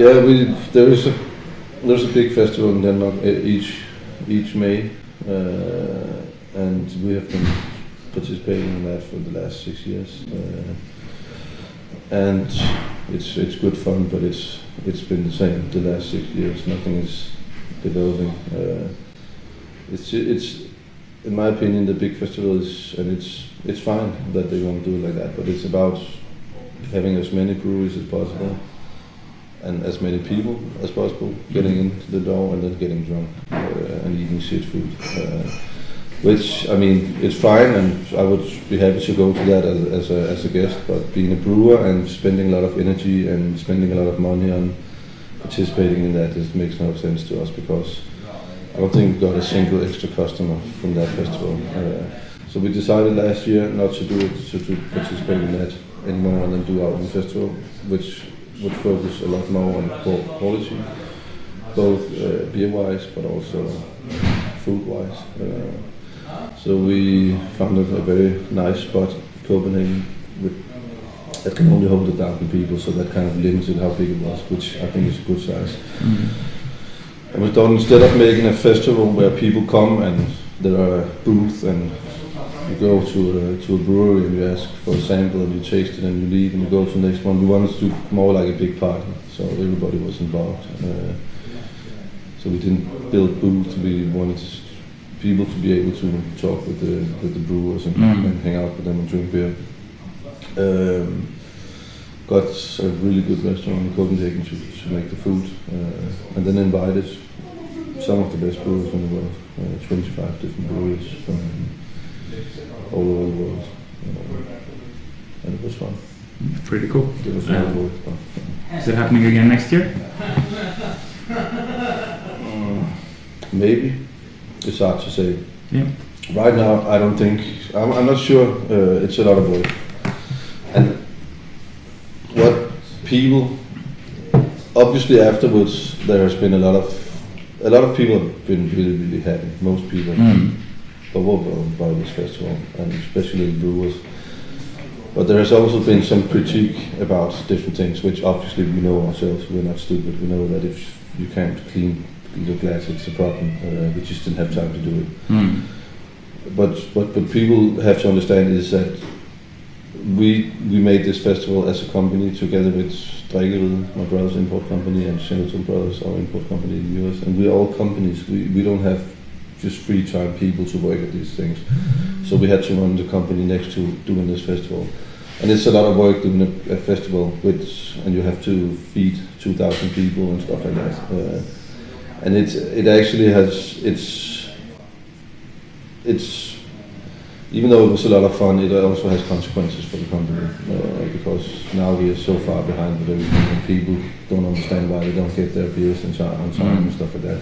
Yeah, there's a big festival in Denmark each May, and we have been participating in that for the last 6 years, and it's good fun, but it's been the same the last 6 years. Nothing is developing. It's in my opinion the big festival is, and it's fine that they want to do it like that, but it's about having as many breweries as possible and as many people as possible getting into the door and then getting drunk and eating shit food. Which, I mean, it's fine, and I would be happy to go to that as a guest, but being a brewer and spending a lot of energy and spending a lot of money on participating in that, it makes no sense to us, because I don't think we got a single extra customer from that festival. So we decided last year not to do it, to participate in that anymore, and then do our own festival, which would focus a lot more on quality, both beer-wise but also food-wise. So we found a very nice spot in Copenhagen that can only hold 1,000 people, so that kind of limited how big it was, which I think is a good size. And we thought, instead of making a festival where people come and there are a booth and you go to a brewery and you ask for a sample and you taste it and you leave and you go to the next one, we wanted to do more like a big party, so everybody was involved. So we didn't build booths, we wanted people to be able to talk with the brewers and hang out with them and drink beer. Got a really good restaurant in Copenhagen to make the food, and then invited some of the best brewers in the world, 25 different breweries from all over the world, and it was fun. Pretty cool. It was hard work. Is it happening again next year? Maybe. It's hard to say. Yeah. Right now, I don't think. I'm not sure. It's a lot of work, and what people. Obviously, afterwards, there has been a lot of people have been really, really happy. Most people about this festival, and especially the brewers. But there has also been some critique about different things, which obviously we know ourselves. We're not stupid. We know that if you can't clean the glass, it's a problem. We just didn't have time to do it. But what people have to understand is that we made this festival as a company together with Drikkeriget, my brother's import company, and Sheraton Brothers, our import company in the US. And we're all companies. We don't have just free time people to work at these things. So we had to run the company next to doing this festival. And it's a lot of work doing a festival, and you have to feed 2,000 people and stuff like that. And it actually has, it's even though it was a lot of fun, it also has consequences for the company, because now we are so far behind with everything, and people don't understand why they don't get their beers on time and stuff like that.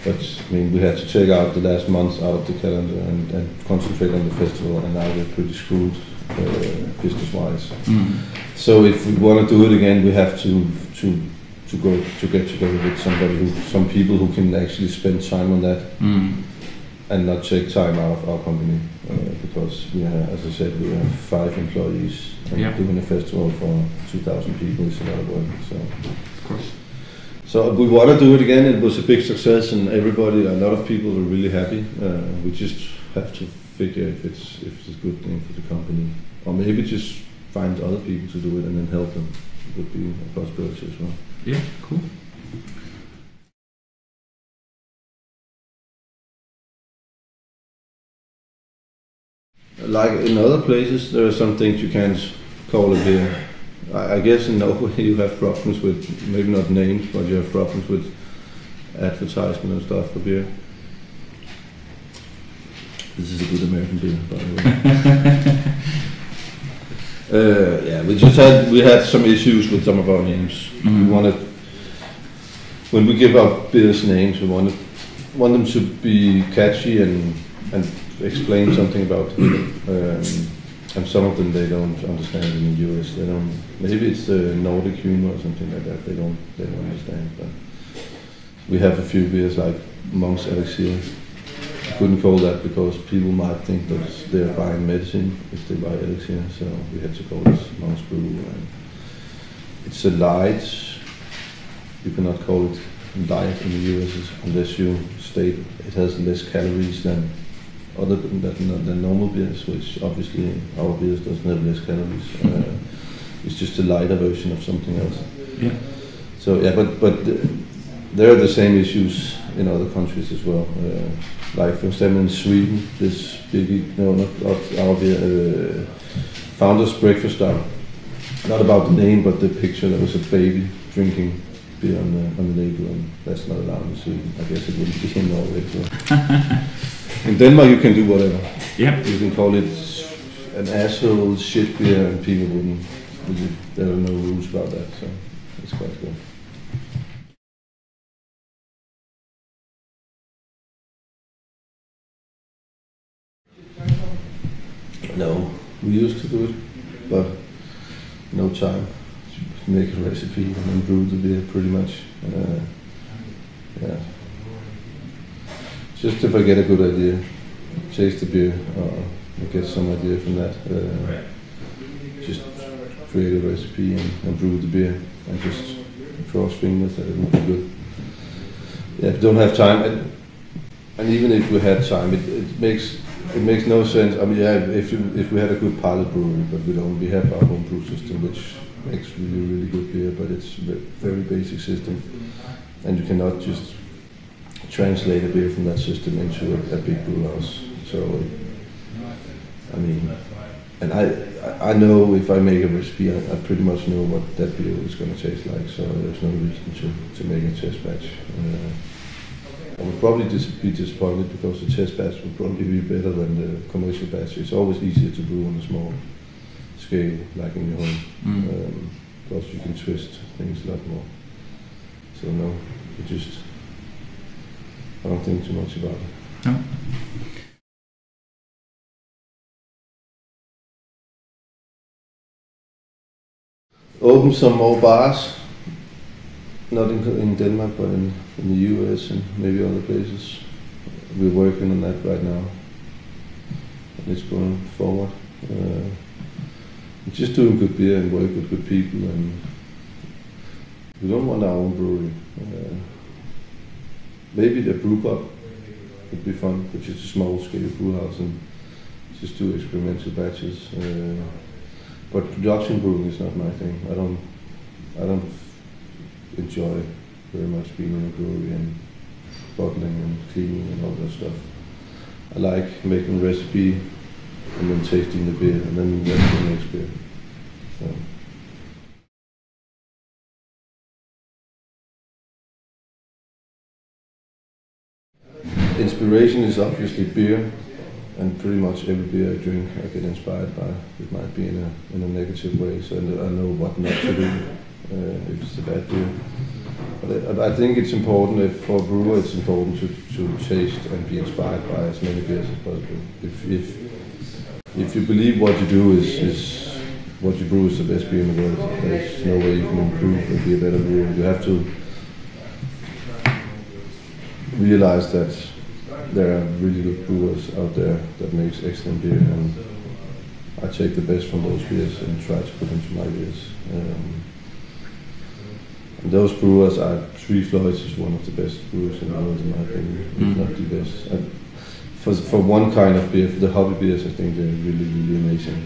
But I mean, we had to take out the last months out of the calendar and concentrate on the festival, and now we're pretty screwed business-wise. So if we want to do it again, we have to get together with some people who can actually spend time on that and not take time out of our company, because we have, as I said, we have 5 employees, and doing a festival for 2,000 people is a lot of work. So, of course. So we want to do it again. It was a big success, and a lot of people were really happy. We just have to figure if it's a good thing for the company, or maybe just find other people to do it and then help them. It would be a possibility as well. Yeah, cool. Like in other places, there are some things you can't call a beer. I guess in Norway you have problems with, maybe not names, but you have problems with advertisement and stuff for beer. This is a good American beer, by the way. We had some issues with some of our names. We wanted, when we give our beers names, we want them to be catchy and explain something about it. And some of them they don't understand in the US. They don't. Maybe it's Nordic humor or something like that. They don't understand. But we have a few beers like Monk's Elixir. Couldn't call that because people might think that they're buying medicine if they buy Elixir. So we had to call this Monk's Brew. And it's a light you cannot call it diet in the US unless you state it has less calories than than normal beers, which obviously our beers doesn't have less calories. It's just a lighter version of something else. Yeah. So yeah, but there are the same issues in other countries as well. Like for example in Sweden, this big, no, not our beer, Founders Breakfast Stout. Not about the name, but the picture. There was a baby drinking beer on the label, and that's not allowed in Sweden. I guess it wouldn't be in Norway. So. In Denmark, you can do whatever. Yeah. You can call it an asshole shit beer, and people wouldn't. There are no rules about that, so it's quite good. No, we used to do it, but no time to make a recipe and then brew the beer pretty much. Yeah. Just if I get a good idea, taste the beer, or get some idea from that, just create a recipe and brew the beer and just cross fingers that it would be good. Yeah, don't have time, and even if we had time, it makes no sense. I mean, yeah, if we had a good pilot brewery, but we don't. We have our own brew system, which makes really good beer, but it's a very basic system, and you cannot just translate a beer from that system into a big brew house. So, I mean, and I know if I make a recipe, I pretty much know what that beer is going to taste like. So there's no reason to make a test batch. I would probably be disappointed because the test batch would probably be better than the commercial batch. It's always easier to brew on a small scale, like in your home, because you can twist things a lot more. So no, I don't think too much about it. No. Open some more bars. Not in Denmark, but in the US and maybe other places. We're working on that right now. And it's going forward. We're just doing good beer and work with good people, and we don't want our own brewery. Maybe the brew pub would be fun, which is a small scale brew house, and just do experimental batches. But production brewing is not my thing. I don't enjoy very much being in a brewery and bottling and cleaning and all that stuff. I like making a recipe and then tasting the beer and then making the next beer. So. Inspiration is obviously beer, and pretty much every beer I drink I get inspired by. It might be in a negative way, so I know what not to do. If it's a bad beer. But I think it's important, for a brewer it's important to taste and be inspired by as many beers as possible. If you believe what you do is what you brew is the best beer in the world, there's no way you can improve and be a better brewer. You have to realize that there are really good brewers out there that makes excellent beer, and I take the best from those beers and try to put into my beers. And those brewers are, Three Floyds is one of the best brewers in the world in my opinion, if not the best. And for one kind of beer, for the hobby beers, I think they're really amazing.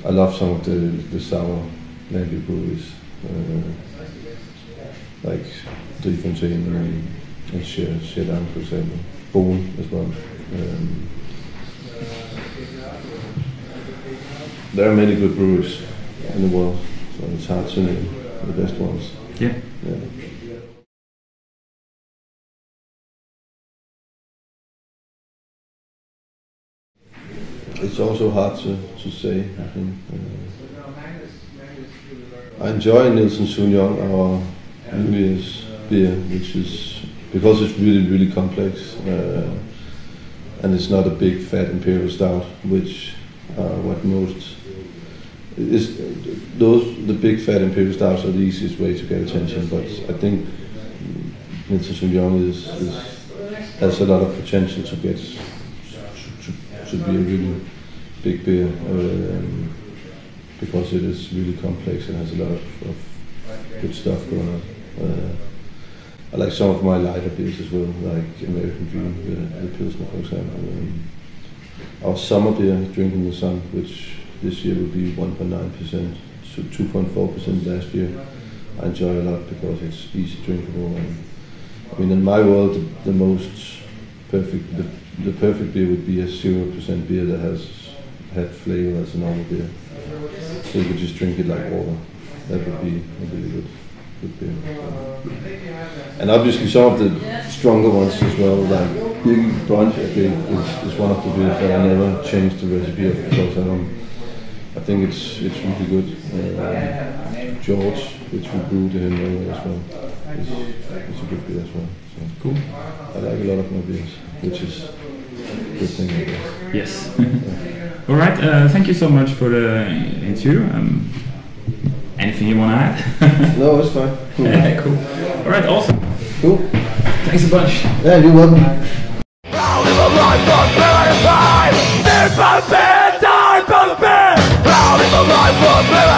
I love some of the sour Lervig breweries, like Driefontein and Stavanger, for example. Bohn as well. There are many good brewers in the world, so it's hard to name the best ones. Yeah. It's also hard to say, I think. I enjoy Nielsen Sauvignon, our New Year's beer, which is, because it's really complex, and it's not a big fat imperial stout, which what most is. The big fat imperial stouts are the easiest way to get attention, but I think Nielsen Sauvignon has a lot of potential to get to be a really big beer, because it is really complex and has a lot of good stuff going on. I like some of my lighter beers as well, like American Dream, the Pilsner, for example. Our summer beer, Drink in the Sun, which this year will be 1.9%, so 2.4% last year. I enjoy a lot because it's easy drinkable. And, I mean, in my world, the perfect beer would be a 0% beer that has had flavor as a normal beer. So you could just drink it like water. That would be a really good beer. And obviously some of the stronger ones as well, like Big Brunch, I think, is one of the beers that I never changed the recipe of because I think it's really good. George, which we brewed in Lervig as well, is a good beer as well. So Cool. I like a lot of my beers, which is a good thing, I guess. Yes. All right. Thank you so much for the interview. Anything you want to add? No, it's fine. Yeah, cool. All right. Awesome. Cool. Thanks a bunch. Yeah, you're welcome. I'll live a life of paradise. Live a bed, die for the bed. I'll live a life of paradise.